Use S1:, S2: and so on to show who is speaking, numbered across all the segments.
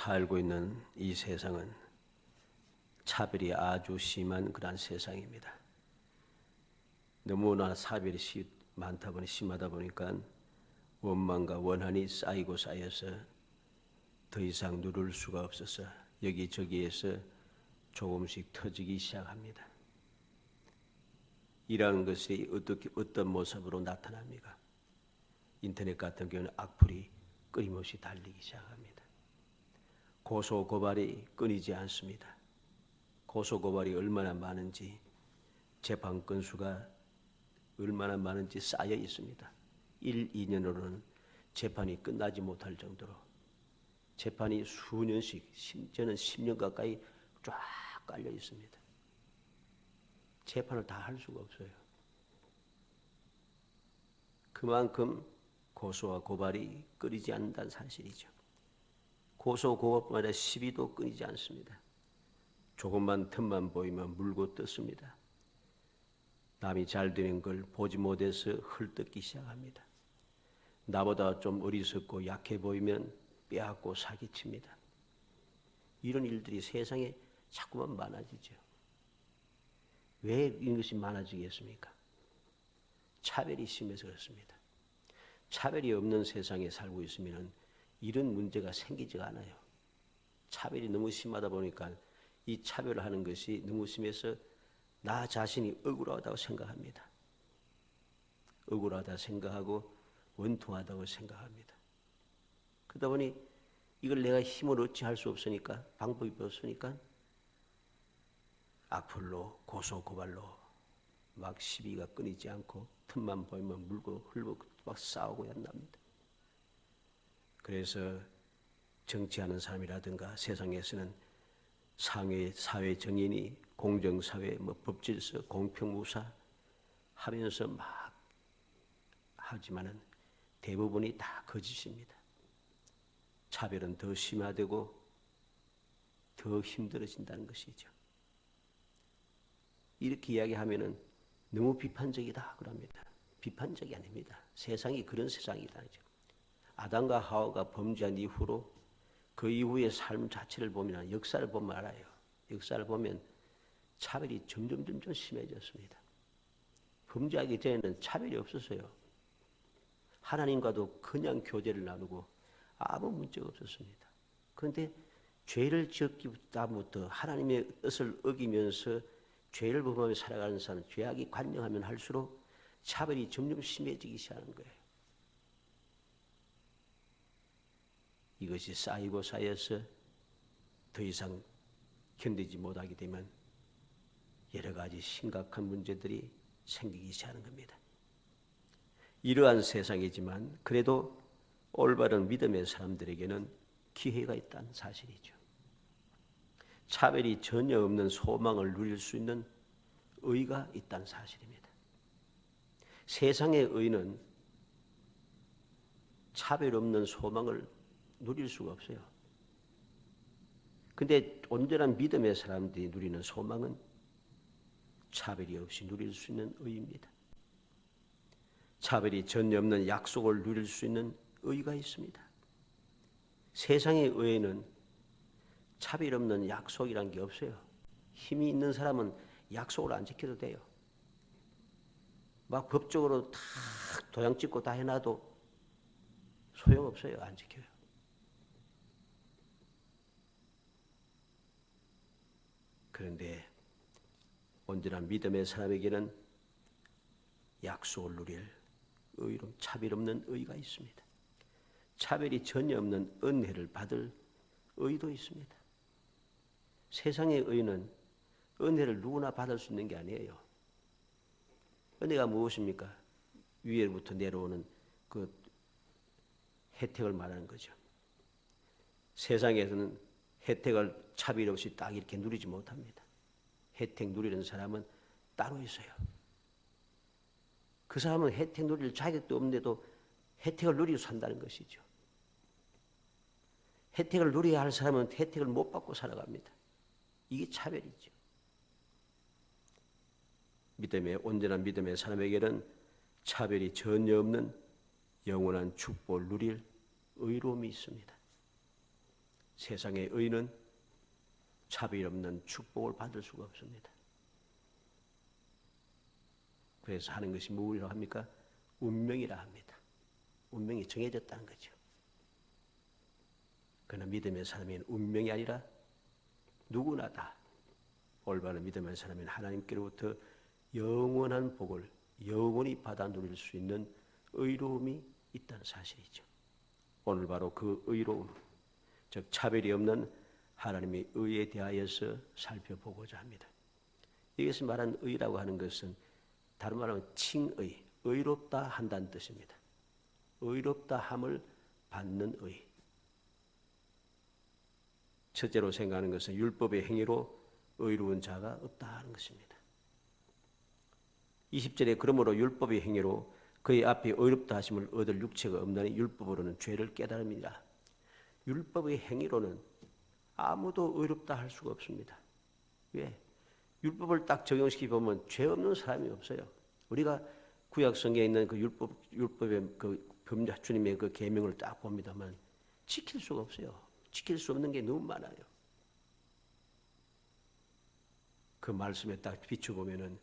S1: 살고 있는 이 세상은 차별이 아주 심한 그런 세상입니다. 너무나 차별이 많다 보니 심하다 보니까 원망과 원한이 쌓이고 쌓여서 더 이상 누를 수가 없어서 여기저기에서 조금씩 터지기 시작합니다. 이러한 것이 어떤 모습으로 나타납니까? 인터넷 같은 경우는 악플이 끊임없이 달리기 시작합니다. 고소 고발이 끊이지 않습니다. 고소 고발이 얼마나 많은지, 재판 건수가 얼마나 많은지 쌓여 있습니다. 1, 2년으로는 재판이 끝나지 못할 정도로 재판이 수년씩, 심지어는 10년 가까이 쫙 깔려 있습니다. 재판을 다 할 수가 없어요. 그만큼 고소와 고발이 끊이지 않는다는 사실이죠. 고소 고발뿐만 아니라 시비도 끊이지 않습니다. 조금만 틈만 보이면 물고 뜯습니다. 남이 잘 되는 걸 보지 못해서 헐뜯기 시작합니다. 나보다 좀 어리석고 약해 보이면 빼앗고 사기칩니다. 이런 일들이 세상에 자꾸만 많아지죠. 왜 이것이 많아지겠습니까? 차별이 심해서 그렇습니다. 차별이 없는 세상에 살고 있으면 이런 문제가 생기지가 않아요. 차별이 너무 심하다 보니까 이 차별을 하는 것이 너무 심해서 나 자신이 억울하다고 생각합니다. 억울하다 생각하고 원통하다고 생각합니다. 그러다 보니 이걸 내가 힘을 얻지 할 수 없으니까, 방법이 없으니까 악플로 고소 고발로 막 시비가 끊이지 않고 틈만 보이면 물고 흘고 막 싸우고 한답니다. 그래서 정치하는 사람이라든가 세상에서는 사회 정의니 공정사회, 법질서, 공평무사 하면서 막 하지만은 대부분이 다 거짓입니다. 차별은 더 심화되고 더 힘들어진다는 것이죠. 이렇게 이야기하면은 너무 비판적이다 그럽니다. 비판적이 아닙니다. 세상이 그런 세상이다. 아담과 하와가 범죄한 이후로 그 이후의 삶 자체를 보면, 역사를 보면 알아요. 역사를 보면 차별이 점점 심해졌습니다. 범죄하기 전에는 차별이 없었어요. 하나님과도 그냥 교제를 나누고 아무 문제가 없었습니다. 그런데 죄를 지었기부터 하나님의 뜻을 어기면서 죄를 범하며 살아가는 사람, 죄악이 관영하면 할수록 차별이 점점 심해지기 시작하는 거예요. 이것이 쌓이고 쌓여서 더 이상 견디지 못하게 되면 여러 가지 심각한 문제들이 생기기 시작하는 겁니다. 이러한 세상이지만 그래도 올바른 믿음의 사람들에게는 기회가 있다는 사실이죠. 차별이 전혀 없는 소망을 누릴 수 있는 의가 있다는 사실입니다. 세상의 의는 차별 없는 소망을 누릴 수가 없어요. 근데 온전한 믿음의 사람들이 누리는 소망은 차별이 없이 누릴 수 있는 의입니다. 차별이 전혀 없는 약속을 누릴 수 있는 의가 있습니다. 세상의 의에는 차별 없는 약속이란 게 없어요. 힘이 있는 사람은 약속을 안 지켜도 돼요. 막 법적으로 다 도장 찍고 다 해놔도 소용없어요. 안 지켜요. 그런데 온전한 믿음의 사람에게는 약속을 누릴 의로 차별 없는 의가 있습니다. 차별이 전혀 없는 은혜를 받을 의도 있습니다. 세상의 의는 은혜를 누구나 받을 수 있는 게 아니에요. 은혜가 무엇입니까? 위에부터 내려오는 그 혜택을 말하는 거죠. 세상에서는 혜택을 차별 없이 딱 이렇게 누리지 못합니다. 혜택 누리는 사람은 따로 있어요. 그 사람은 혜택 누릴 자격도 없는데도 혜택을 누리고 산다는 것이죠. 혜택을 누려야 할 사람은 혜택을 못 받고 살아갑니다. 이게 차별이죠. 온전한 믿음의 사람에게는 차별이 전혀 없는 영원한 축복을 누릴 의로움이 있습니다. 세상의 의는 차별 없는 축복을 받을 수가 없습니다. 그래서 하는 것이 무엇이라고 합니까? 운명이라 합니다. 운명이 정해졌다는 거죠. 그러나 믿음의 사람은 운명이 아니라 누구나 다 올바른 믿음의 사람은 하나님께로부터 영원한 복을 영원히 받아 누릴 수 있는 의로움이 있다는 사실이죠. 오늘 바로 그 의로움, 즉 차별이 없는 하나님의 의에 대하여서 살펴보고자 합니다. 여기서 말한 의라고 하는 것은 다른 말로 하면 칭의, 의롭다 한다는 뜻입니다. 의롭다 함을 받는 의. 첫째로 생각하는 것은 율법의 행위로 의로운 자가 없다 하는 것입니다. 20절에 그러므로 율법의 행위로 그의 앞에 의롭다 하심을 얻을 육체가 없나니 율법으로는 죄를 깨달음이라. 율법의 행위로는 아무도 의롭다 할 수가 없습니다. 왜? 율법을 딱 적용시키 보면 죄 없는 사람이 없어요. 우리가 구약 성경에 있는 그 율법의 그 주님의 그 계명을 딱 봅니다만 지킬 수가 없어요. 지킬 수 없는 게 너무 많아요. 그 말씀에 딱 비춰보면은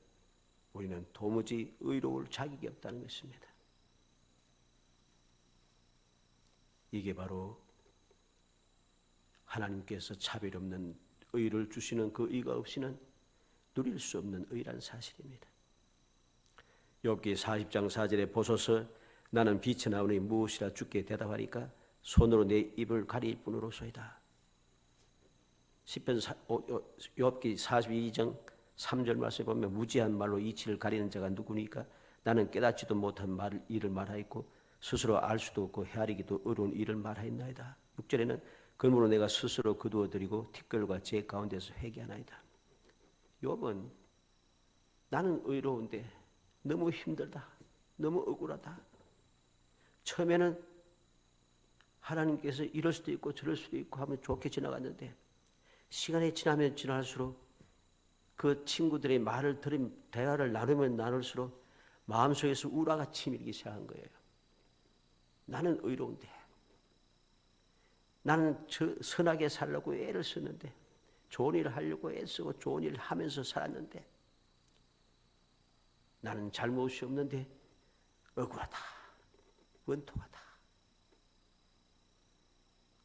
S1: 우리는 도무지 의로울 자격이 없다는 것입니다. 이게 바로 하나님께서 차별 없는 의를 주시는 그 의가 없이는 누릴 수 없는 의란 사실입니다. 욥기 40장 4절에 보소서 나는 빛이 나오니 무엇이라 주께 대답하리까 손으로 내 입을 가릴 뿐으로소이다. 욥기 42장 3절 말씀에 보면 무지한 말로 이치를 가리는 자가 누구니까 나는 깨닫지도 못한 일을 말하였고 스스로 알 수도 없고 헤아리기도 어려운 일을 말하였나이다. 6절에는 그러므로 내가 스스로 거두어드리고 티끌과 제 가운데서 회개하나이다. 욥은 나는 의로운데 너무 힘들다. 너무 억울하다. 처음에는 하나님께서 이럴 수도 있고 저럴 수도 있고 하면 좋게 지나갔는데 시간이 지나면 지날수록 그 친구들의 말을 대화를 나누면 나눌수록 마음속에서 우라가 치밀기 시작한 거예요. 나는 의로운데 나는 선하게 살려고 애를 쓰는데 좋은 일을 하려고 애쓰고 좋은 일을 하면서 살았는데 나는 잘못이 없는데 억울하다. 원통하다.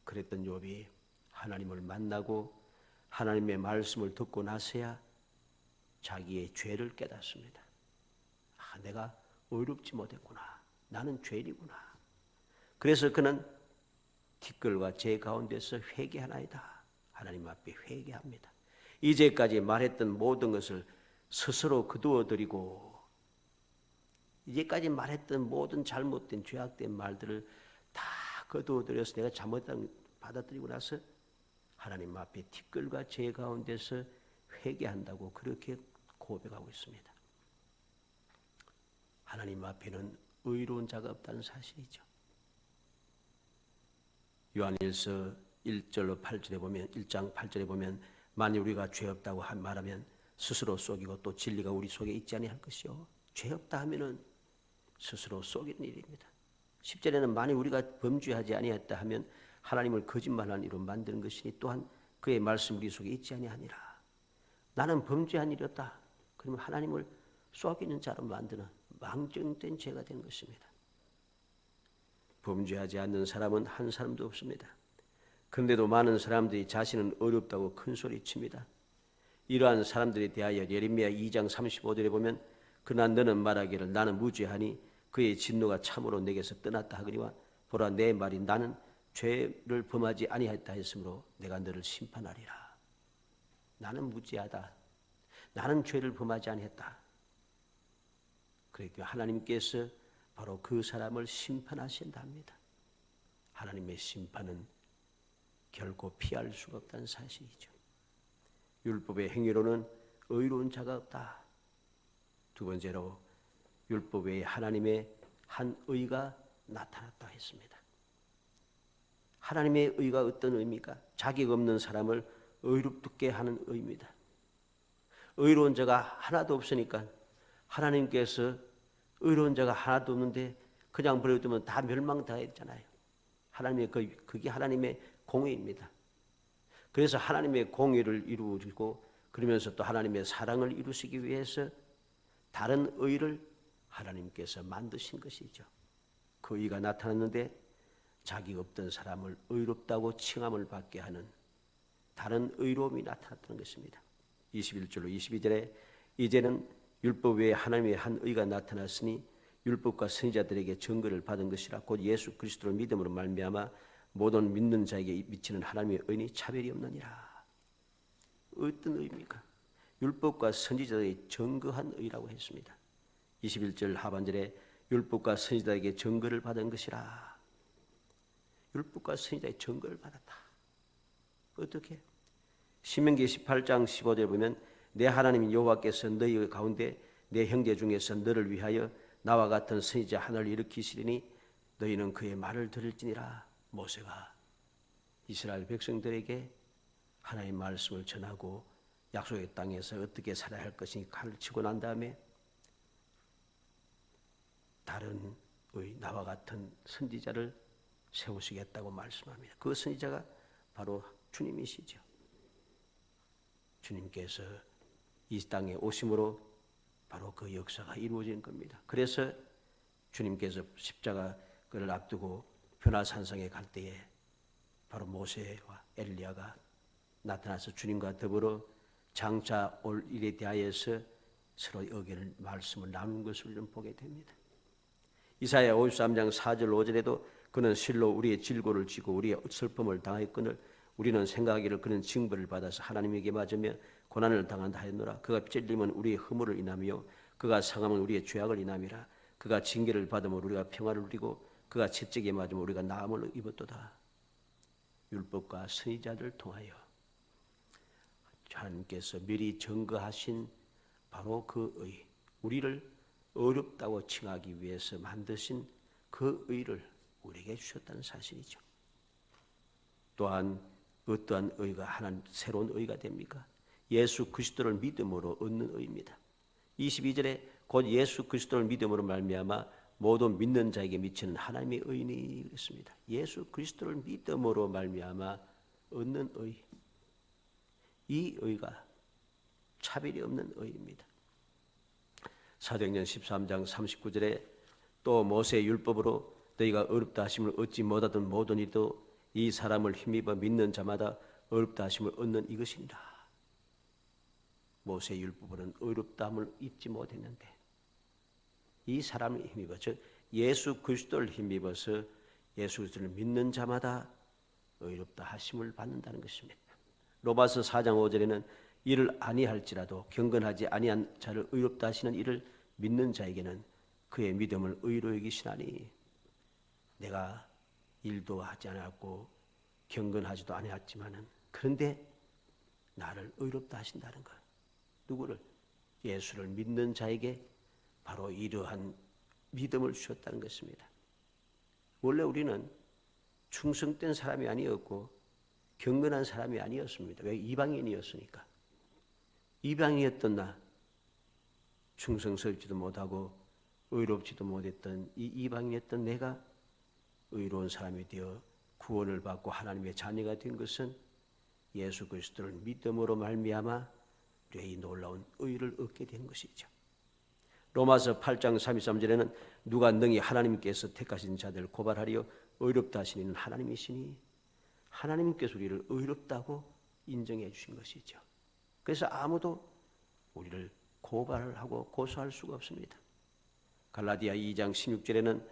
S1: 그랬던 욥이 하나님을 만나고 하나님의 말씀을 듣고 나서야 자기의 죄를 깨닫습니다. 아, 내가 의롭지 못했구나. 나는 죄인이구나. 그래서 그는 티끌과 제 가운데서 회개하나이다. 하나님 앞에 회개합니다. 이제까지 말했던 모든 것을 스스로 거두어드리고 이제까지 말했던 모든 잘못된 죄악된 말들을 다 거두어들여서 내가 잘못한 받아들이고 나서 하나님 앞에 티끌과 제 가운데서 회개한다고 그렇게 고백하고 있습니다. 하나님 앞에는 의로운 자가 없다는 사실이죠. 요한일서 1절로 8절에 보면 1장 8절에 보면 만일 우리가 죄 없다고 말하면 스스로 속이고 또 진리가 우리 속에 있지 아니할 것이요. 죄 없다 하면은 스스로 속이는 일입니다. 10절에는 만일 우리가 범죄하지 아니했다 하면 하나님을 거짓말하는 이로 만드는 것이니 또한 그의 말씀 우리 속에 있지 아니하니라. 나는 범죄한 일이 없다. 그러면 하나님을 속이는 자로 만드는 망정된 죄가 된 것입니다. 범죄하지 않는 사람은 한 사람도 없습니다. 그런데도 많은 사람들이 자신은 어렵다고 큰소리칩니다. 이러한 사람들에 대하여 예레미야 2장 35절에 보면 그러나 너는 말하기를 나는 무죄하니 그의 진노가 참으로 내게서 떠났다 하거니와 보라 내 말이 나는 죄를 범하지 아니하였다 했으므로 내가 너를 심판하리라. 나는 무죄하다. 나는 죄를 범하지 아니했다. 그러니까 하나님께서 바로 그 사람을 심판하신다 합니다. 하나님의 심판은 결코 피할 수가 없다는 사실이죠. 율법의 행위로는 의로운 자가 없다. 두 번째로 율법 외에 하나님의 한 의가 나타났다 했습니다. 하나님의 의가 어떤 의미가? 자격 없는 사람을 의롭게 하는 의입니다. 의로운 자가 하나도 없으니까 하나님께서 의로운 자가 하나도 없는데 그냥 버려두면 다 멸망 다 했잖아요. 하나님의 그게 하나님의 공의입니다. 그래서 하나님의 공의를 이루고 그러면서 또 하나님의 사랑을 이루시기 위해서 다른 의를 하나님께서 만드신 것이죠. 그 의가 나타났는데 자기 없던 사람을 의롭다고 칭함을 받게 하는 다른 의로움이 나타났다는 것입니다. 21절로 22절에 이제는 율법 외에 하나님의 한 의가 나타났으니 율법과 선지자들에게 증거를 받은 것이라 곧 예수 그리스도를 믿음으로 말미암아 모든 믿는 자에게 미치는 하나님의 의는 차별이 없느니라. 어떤 의입니까? 율법과 선지자들에게 증거한 의라고 했습니다. 21절 하반절에 율법과 선지자에게 증거를 받은 것이라. 율법과 선지자의 증거를 받았다. 어떻게? 신명기 18장 15절에 보면 내 하나님 여호와께서 너희 가운데 내 형제 중에서 너를 위하여 나와 같은 선지자 하나를 일으키시리니 너희는 그의 말을 들을지니라. 모세가 이스라엘 백성들에게 하나님의 말씀을 전하고 약속의 땅에서 어떻게 살아야 할 것인지 가르치고 난 다음에 다른 나와 같은 선지자를 세우시겠다고 말씀합니다. 그 선지자가 바로 주님이시죠. 주님께서 이 땅에 오심으로 바로 그 역사가 이루어진 겁니다. 그래서 주님께서 십자가를 앞두고 변화산성에 갈 때에 바로 모세와 엘리야가 나타나서 주님과 더불어 장차 올 일에 대하여서 서로 의견을 말씀을 나눈 것을 좀 보게 됩니다. 이사야 53장 4절 5절에도 그는 실로 우리의 질고를 지고 우리의 슬픔을 당하였거늘 우리는 생각하기를 그는 징벌을 받아서 하나님에게 맞으며 고난을 당한다 하였노라. 그가 찔림은 우리의 허물을 인하며 그가 상함은 우리의 죄악을 인함이라. 그가 징계를 받으면 우리가 평화를 누리고 그가 채찍에 맞으면 우리가 나음을 입었도다. 율법과 선지자들을 통하여 하나님께서 미리 증거하신 바로 그 의, 우리를 어렵다고 칭하기 위해서 만드신 그 의를 우리에게 주셨다는 사실이죠. 또한 어떠한 의가 하나님 새로운 의가 됩니까? 예수 그리스도를 믿음으로 얻는 의입니다. 22절에 곧 예수 그리스도를 믿음으로 말미암아 모든 믿는 자에게 미치는 하나님의 의인이 그랬습니다. 예수 그리스도를 믿음으로 말미암아 얻는 의, 이 의가 차별이 없는 의입니다. 사도행전 13장 39절에 또 모세의 율법으로 너희가 어렵다 하심을 얻지 못하던 모든 이도 이 사람을 힘입어 믿는 자마다 어렵다 하심을 얻는 이것이니라. 모세의 율법으로는 어렵다함을 잊지 못했는데 이 사람을 힘입어 즉 예수 그리스도를 힘입어서 예수 그리스도를 믿는 자마다 의롭다 하심을 받는다는 것입니다. 로마서 4장 5절에는 이를 아니할지라도 경건하지 아니한 자를 의롭다 하시는 이를 믿는 자에게는 그의 믿음을 의로 여기시나니 내가 일도 하지 않았고 경건하지도 아니었지만은 그런데 나를 의롭다 하신다는 것. 누구를? 예수를 믿는 자에게 바로 이러한 믿음을 주셨다는 것입니다. 원래 우리는 충성된 사람이 아니었고 경건한 사람이 아니었습니다. 왜? 이방인이었으니까. 이방인이었던 나, 충성스럽지도 못하고 의롭지도 못했던 이 이방인이었던 내가 의로운 사람이 되어 구원을 받고 하나님의 자녀가 된 것은 예수 그리스도를 믿음으로 말미암아 우리의 이 놀라운 의를 얻게 된 것이죠. 로마서 8장 33절에는 누가 능히 하나님께서 택하신 자들을 고발하리요 의롭다 하신 이는 하나님이시니 하나님께서 우리를 의롭다고 인정해 주신 것이죠. 그래서 아무도 우리를 고발을 하고 고소할 수가 없습니다. 갈라디아 2장 16절에는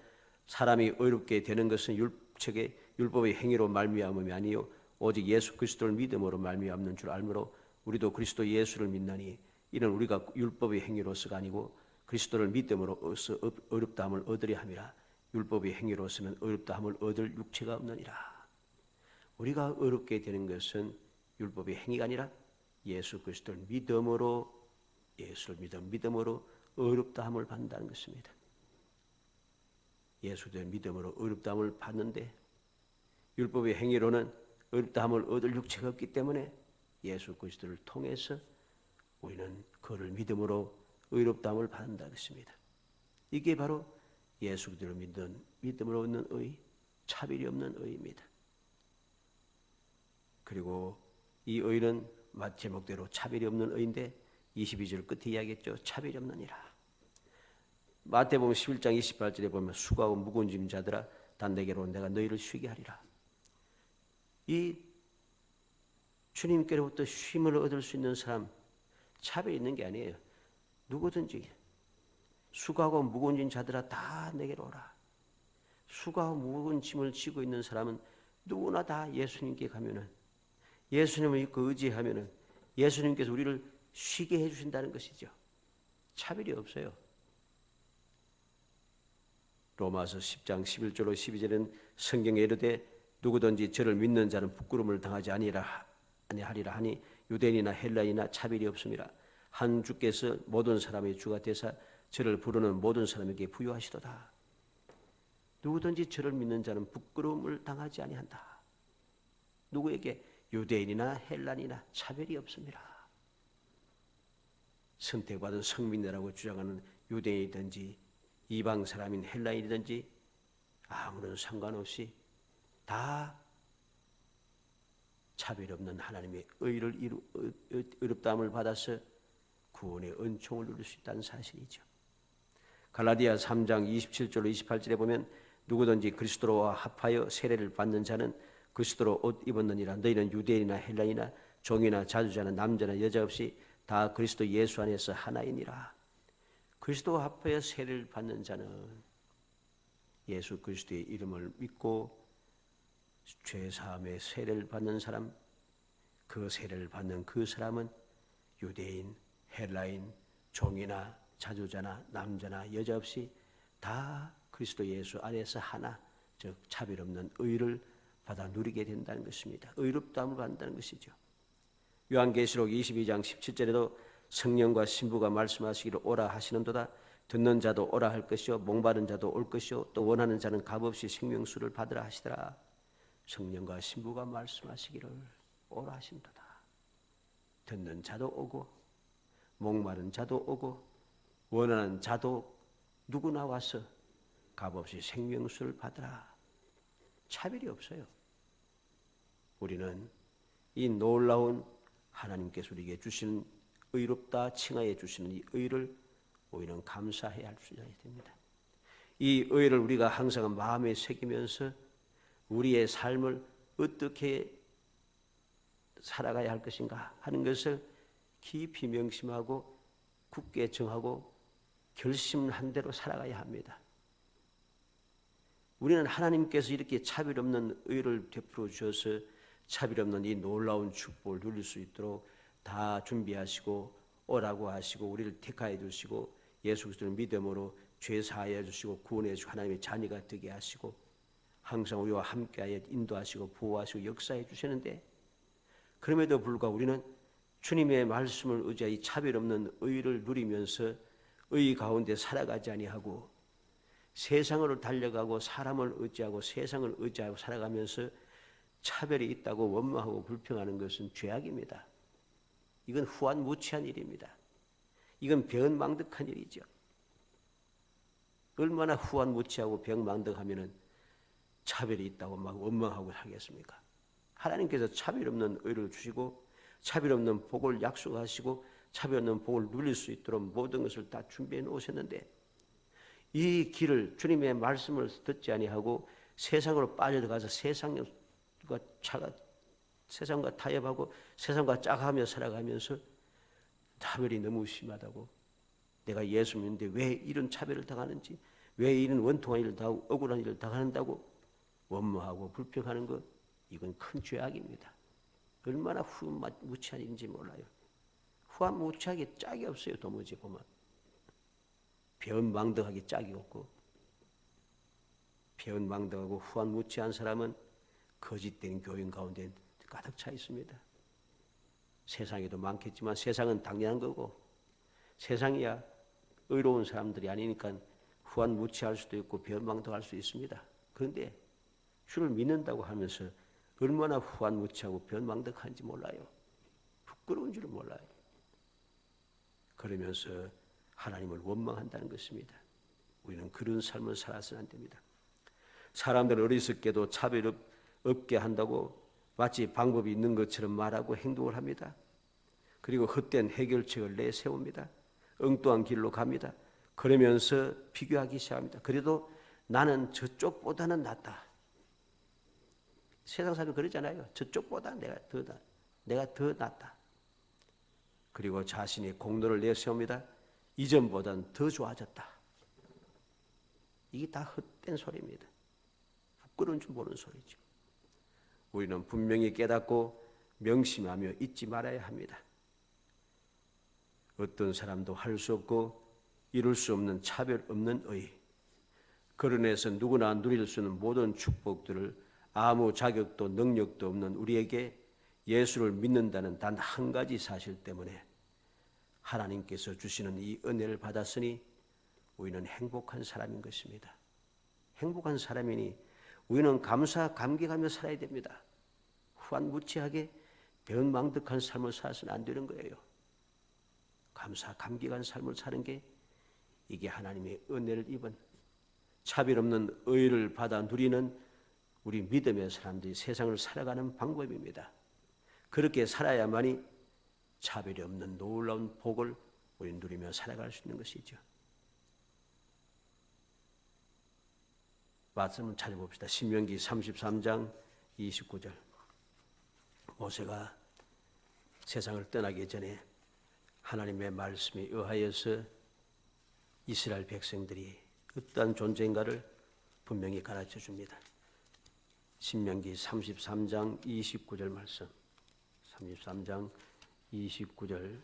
S1: 사람이 의롭게 되는 것은 율법의 행위로 말미암음이 아니요 오직 예수 그리스도를 믿음으로 말미암는 줄 알므로 우리도 그리스도 예수를 믿나니 이는 우리가 율법의 행위로서가 아니고 그리스도를 믿음으로써 의롭다함을 얻으려 함이라. 율법의 행위로서는 의롭다함을 얻을 육체가 없느니라. 우리가 의롭게 되는 것은 율법의 행위가 아니라 예수 그리스도를 믿음으로 예수를 믿음으로 의롭다함을 받는다는 것입니다. 예수의 믿음으로 의롭다함을 받는데 율법의 행위로는 의롭다함을 얻을 육체가 없기 때문에 예수 그리스도를 통해서 우리는 그를 믿음으로 의롭다함을 받는다는 것입니다. 이게 바로 예수 그리스도를 믿는 믿음으로 얻는 의, 차별이 없는 의입니다. 그리고 이 의는 제목대로 차별이 없는 의인데 22절 끝에 이야기했죠. 차별이 없느니라. 마태복음 11장 28절에 보면 수고하고 무거운 짐 자들아 다 내게로 내가 너희를 쉬게 하리라. 이 주님께로부터 쉼을 얻을 수 있는 사람, 차별이 있는 게 아니에요. 누구든지 수고하고 무거운 짐 자들아 다 내게로 오라. 수고하고 무거운 짐을 지고 있는 사람은 누구나 다 예수님께 가면은, 예수님을 믿고 의지하면은 예수님께서 우리를 쉬게 해주신다는 것이죠. 차별이 없어요. 로마서 10장 11절로 12절은 성경에 이르되 누구든지 저를 믿는 자는 부끄러움을 당하지 아니하리라 하니 유대인이나 헬라인이나 차별이 없음이라. 한 주께서 모든 사람의 주가 되사 저를 부르는 모든 사람에게 부유하시도다. 누구든지 저를 믿는 자는 부끄러움을 당하지 아니한다. 누구에게? 유대인이나 헬라인이나 차별이 없습니다. 선택받은 성민이라고 주장하는 유대인이든지 이방 사람인 헬라인이든지 아무런 상관없이 다 차별 없는 하나님의 의롭다함을 받아서 구원의 은총을 누릴 수 있다는 사실이죠. 갈라디아 3장 27절로 28절에 보면 누구든지 그리스도와 합하여 세례를 받는 자는 그리스도로 옷 입었느니라. 너희는 유대인이나 헬라인이나 종이나 자주자나 남자나 여자 없이 다 그리스도 예수 안에서 하나이니라. 그리스도와 합하여 세례를 받는 자는 예수 그리스도의 이름을 믿고 죄사함의 세례를 받는 사람, 그 세례를 받는 그 사람은 유대인, 헬라인, 종이나 자주자나 남자나 여자 없이 다 그리스도 예수 안에서 하나, 즉 차별 없는 의를 받아 누리게 된다는 것입니다. 의롭다함을 받는다는 것이죠. 요한계시록 22장 17절에도 성령과 신부가 말씀하시기를 오라 하시는도다. 듣는 자도 오라 할 것이요 목마른 자도 올 것이요 또 원하는 자는 값없이 생명수를 받으라 하시더라. 성령과 신부가 말씀하시기를 오라 하신도다. 듣는 자도 오고 목마른 자도 오고 원하는 자도 누구나 와서 값없이 생명수를 받으라. 차별이 없어요. 우리는 이 놀라운 하나님께서 우리에게 주시는 의롭다 칭하여 주시는 이 의를 우리는 감사해야 할 수 있어야 됩니다. 이 의를 우리가 항상 마음에 새기면서 우리의 삶을 어떻게 살아가야 할 것인가 하는 것을 깊이 명심하고 굳게 정하고 결심한 대로 살아가야 합니다. 우리는 하나님께서 이렇게 차별 없는 의를 베풀어 주셔서 차별 없는 이 놀라운 축복을 누릴 수 있도록 다 준비하시고 오라고 하시고 우리를 택하여 주시고 예수 그리스도를 믿음으로 죄 사하여 주시고 구원해 주시고 하나님의 자녀가 되게 하시고 항상 우리와 함께하여 인도하시고 보호하시고 역사해 주시는데 그럼에도 불구하고 우리는 주님의 말씀을 의지하여 이 차별 없는 의를 누리면서 의 가운데 살아가지 아니하고 세상으로 달려가고 사람을 의지하고 세상을 의지하고 살아가면서 차별이 있다고 원망하고 불평하는 것은 죄악입니다. 이건 후한무치한 일입니다. 이건 배은망덕한 일이죠. 얼마나 후한무치하고 배은망덕하면은 차별이 있다고 막 원망하고 하겠습니까? 하나님께서 차별 없는 의를 주시고 차별 없는 복을 약속하시고 차별 없는 복을 누릴 수 있도록 모든 것을 다 준비해 놓으셨는데 이 길을 주님의 말씀을 듣지 아니하고 세상으로 빠져들어가서 세상과 타협하고 세상과 짝하며 살아가면서 차별이 너무 심하다고 내가 예수 믿는데 왜 이런 차별을 당하는지 왜 이런 원통한 일을 당하고 억울한 일을 당한다고 원망하고 불평하는 것 이건 큰 죄악입니다. 얼마나 후한무치한 일인지 몰라요. 후한무치하게 짝이 없어요. 도무지 보면 배은망덕하게 짝이 없고 배은망덕하고 후한무치한 사람은 거짓된 교인 가운데 가득 차 있습니다. 세상에도 많겠지만 세상은 당연한 거고 세상이야 의로운 사람들이 아니니까 후한무치할 수도 있고 배은망덕할 수 있습니다. 그런데 주를 믿는다고 하면서 얼마나 후한무치하고 배은망덕한지 몰라요. 부끄러운 줄을 몰라요. 그러면서 하나님을 원망한다는 것입니다. 우리는 그런 삶을 살아서는 안 됩니다. 사람들 어리석게도 차별 없게 한다고 마치 방법이 있는 것처럼 말하고 행동을 합니다. 그리고 헛된 해결책을 내세웁니다. 엉뚱한 길로 갑니다. 그러면서 비교하기 시작합니다. 그래도 나는 저쪽보다는 낫다. 세상 사람이 그러잖아요. 저쪽보다 내가 더 낫다. 그리고 자신이 공로를 내세웁니다. 이전보다는 더 좋아졌다. 이게 다 헛된 소리입니다. 부끄러운 줄 모르는 소리죠. 우리는 분명히 깨닫고 명심하며 잊지 말아야 합니다. 어떤 사람도 할 수 없고 이룰 수 없는 차별 없는 의, 거론해서 누구나 누릴 수 있는 모든 축복들을 아무 자격도 능력도 없는 우리에게 예수를 믿는다는 단 한 가지 사실 때문에 하나님께서 주시는 이 은혜를 받았으니 우리는 행복한 사람인 것입니다. 행복한 사람이니 우리는 감사 감격하며 살아야 됩니다. 후한무치하게 배은망덕한 삶을 살아서는 안 되는 거예요. 감사 감격한 삶을 사는 게 이게 하나님의 은혜를 입은 차별 없는 의를 받아 누리는 우리 믿음의 사람들이 세상을 살아가는 방법입니다. 그렇게 살아야만이 차별이 없는 놀라운 복을 우리 누리며 살아갈 수 있는 것이죠. 말씀을 찾아봅시다. 신명기 33장 29절. 모세가 세상을 떠나기 전에 하나님의 말씀에 의하여서 이스라엘 백성들이 어떠한 존재인가를 분명히 가르쳐 줍니다. 신명기 33장 29절 말씀. 33장 29절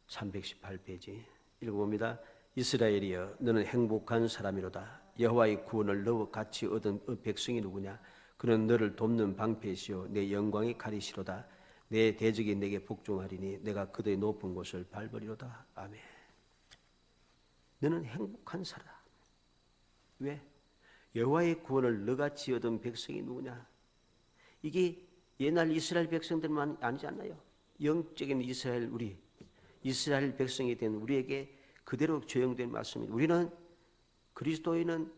S1: 318페이지 읽어봅니다. 이스라엘이여 너는 행복한 사람이로다. 여호와의 구원을 너와 같이 얻은 백성이 누구냐? 그는 너를 돕는 방패시요 내 영광의 가리시로다. 내 대적이 내게 복종하리니 내가 그들의 높은 곳을 밟으리로다. 아멘. 너는 행복한 사람. 왜? 여호와의 구원을 너같이 얻은 백성이 누구냐? 이게 옛날 이스라엘 백성들만 아니지 않나요? 영적인 이스라엘 백성이 된 우리에게 그대로 적용된 말씀입니다. 우리는 그리스도인은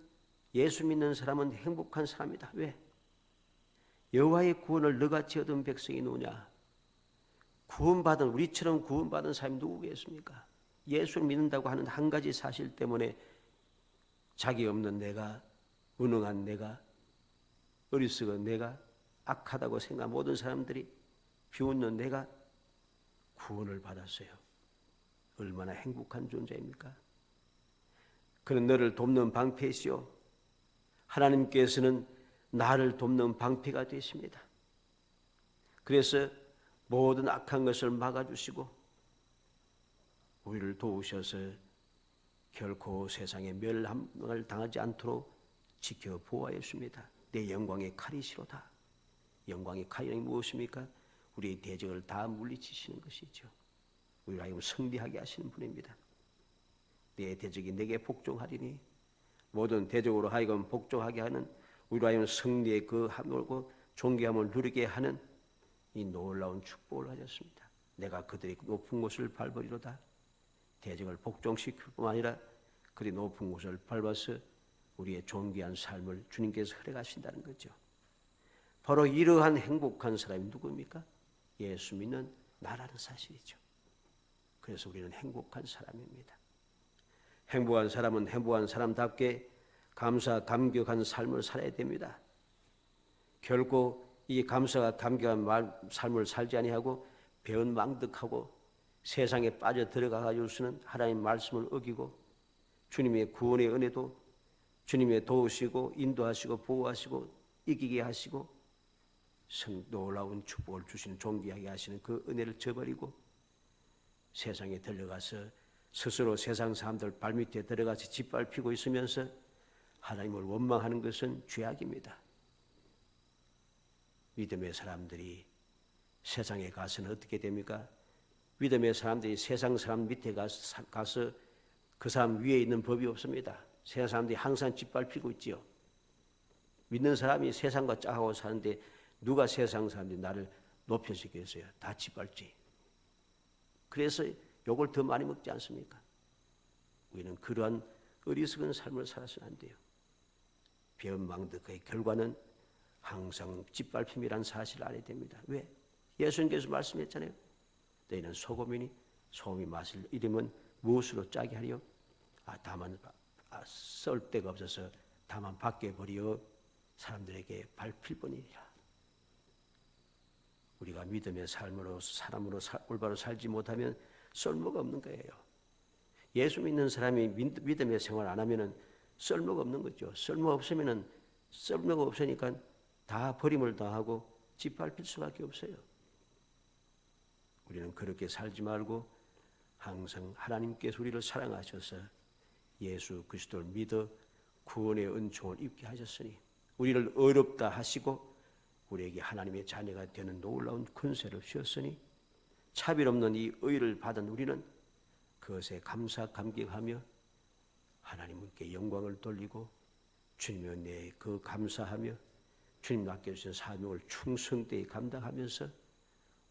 S1: 예수 믿는 사람은 행복한 사람이다. 왜? 여호와의 구원을 너같이 얻은 백성이 누구냐? 우리처럼 구원받은 사람이 누구겠습니까? 예수를 믿는다고 하는 한 가지 사실 때문에 자기 없는 내가, 무능한 내가, 어리석은 내가, 악하다고 생각한 모든 사람들이 비웃는 내가 구원을 받았어요. 얼마나 행복한 존재입니까? 그는 너를 돕는 방패시요 하나님께서는 나를 돕는 방패가 되십니다. 그래서 모든 악한 것을 막아주시고 우리를 도우셔서 결코 세상에 멸함을 당하지 않도록 지켜 보호하여 줍니다. 내 영광의 칼이시로다. 영광의 칼이 무엇입니까? 우리의 대적을 다 물리치시는 것이죠. 우리를 하여금 승리하게 하시는 분입니다. 내 대적이 내게 복종하리니 모든 대적으로 하여금 복종하게 하는 우리로 하여금 승리의 그 함을 존귀함을 누리게 하는 이 놀라운 축복을 가졌습니다. 내가 그들의 높은 곳을 밟으리로다. 대적을 복종시킬 뿐만 아니라 그들의 높은 곳을 밟아서 우리의 존귀한 삶을 주님께서 허락하신다는 거죠. 바로 이러한 행복한 사람이 누구입니까? 예수 믿는 나라는 사실이죠. 그래서 우리는 행복한 사람입니다. 행복한 사람은 행복한 사람답게 감사 감격한 삶을 살아야 됩니다. 결코 이 감사가 감격한 삶을 살지 아니하고 배은망덕하고 세상에 빠져 들어가 가지고서는 하나님 말씀을 어기고 주님의 구원의 은혜도 주님의 도우시고 인도하시고 보호하시고 이기게 하시고 놀라운 축복을 주시는 존귀하게 하시는 그 은혜를 저버리고 세상에 들어가서 스스로 세상 사람들 발밑에 들어가서 짓밟히고 있으면서 하나님을 원망하는 것은 죄악입니다. 믿음의 사람들이 세상에 가서는 어떻게 됩니까? 믿음의 사람들이 세상 사람 밑에 가서 그 사람 위에 있는 법이 없습니다. 세상 사람들이 항상 짓밟히고 있지요. 믿는 사람이 세상과 짝하고 사는데 누가 세상 사람들이 나를 높여주겠어요? 다 짓밟지. 그래서 욕을 더 많이 먹지 않습니까? 우리는 그러한 어리석은 삶을 살아서는 안 돼요. 배은망덕의 결과는 항상 짓밟힘이란 사실을 알아야 됩니다. 왜? 예수님께서 말씀했잖아요. 너희는 소금이니 소금이 맛을 잃으면 무엇으로 짜게 하리요? 다만 썰 데가 없어서 다만 밖에 버려 사람들에게 밟힐 뿐이니라. 우리가 믿음의 삶으로 사람으로 올바로 살지 못하면 쓸모가 없는 거예요. 예수 믿는 사람이 믿음의 생활 안 하면은 쓸모가 없는 거죠. 쓸모 없으면은 쓸모가 없으니까 다 버림을 당하고 짓밟힐 수밖에 없어요. 우리는 그렇게 살지 말고 항상 하나님께서 우리를 사랑하셔서 예수 그리스도를 믿어 구원의 은총을 입게 하셨으니 우리를 의롭다 하시고 우리에게 하나님의 자녀가 되는 놀라운 권세를 주셨으니 차별 없는 이 의를 받은 우리는 그것에 감격하며 하나님께 영광을 돌리고 주님의 은혜에 그 감사하며 주님 맡겨주신 사명을 충성되이 감당하면서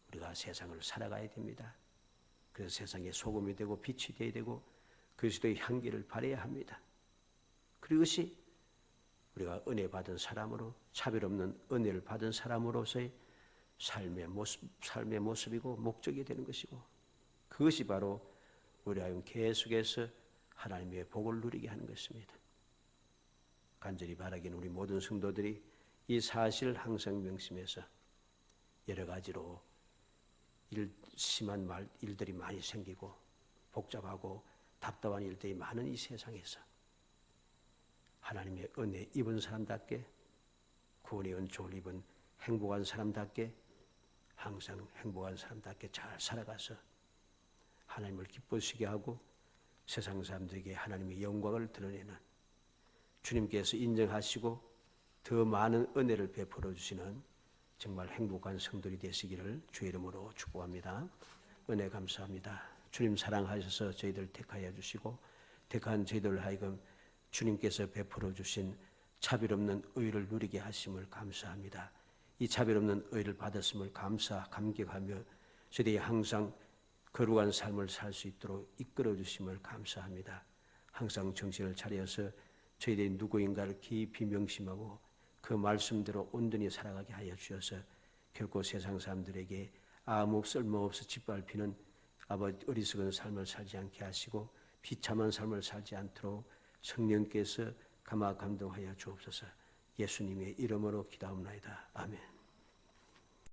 S1: 우리가 세상을 살아가야 됩니다. 그래서 세상에 소금이 되고 빛이 되어야 되고 그리스도의 향기를 발해야 합니다. 그것이 우리가 은혜 받은 사람으로 차별 없는 은혜를 받은 사람으로서의 삶의 모습이고 목적이 되는 것이고 그것이 바로 우리 하여금 계속해서 하나님의 복을 누리게 하는 것입니다. 간절히 바라기는 우리 모든 성도들이 이 사실을 항상 명심해서 여러 가지로 심한 일들이 많이 생기고 복잡하고 답답한 일들이 많은 이 세상에서 하나님의 은혜 입은 사람답게 구원의 은총을 입은 행복한 사람답게 항상 행복한 사람답게 잘 살아가서 하나님을 기쁘시게 하고 세상 사람들에게 하나님의 영광을 드러내는 주님께서 인정하시고 더 많은 은혜를 베풀어 주시는 정말 행복한 성도들이 되시기를 주의 이름으로 축복합니다. 은혜 감사합니다. 주님 사랑하셔서 저희들 택하여 주시고 택한 저희들 하여금 주님께서 베풀어 주신 차별 없는 의를 누리게 하심을 감사합니다. 이 차별 없는 의를 받았음을 감격하며 저희들이 항상 거룩한 삶을 살 수 있도록 이끌어 주심을 감사합니다. 항상 정신을 차려서 저희들이 누구인가를 깊이 명심하고 그 말씀대로 온전히 살아가게 하여 주셔서 결코 세상 사람들에게 아무 쓸모없어 짓밟히는 어리석은 삶을 살지 않게 하시고 비참한 삶을 살지 않도록 성령께서 감화 감동하여 주옵소서. 예수님의 이름으로 기도하옵나이다. 아멘.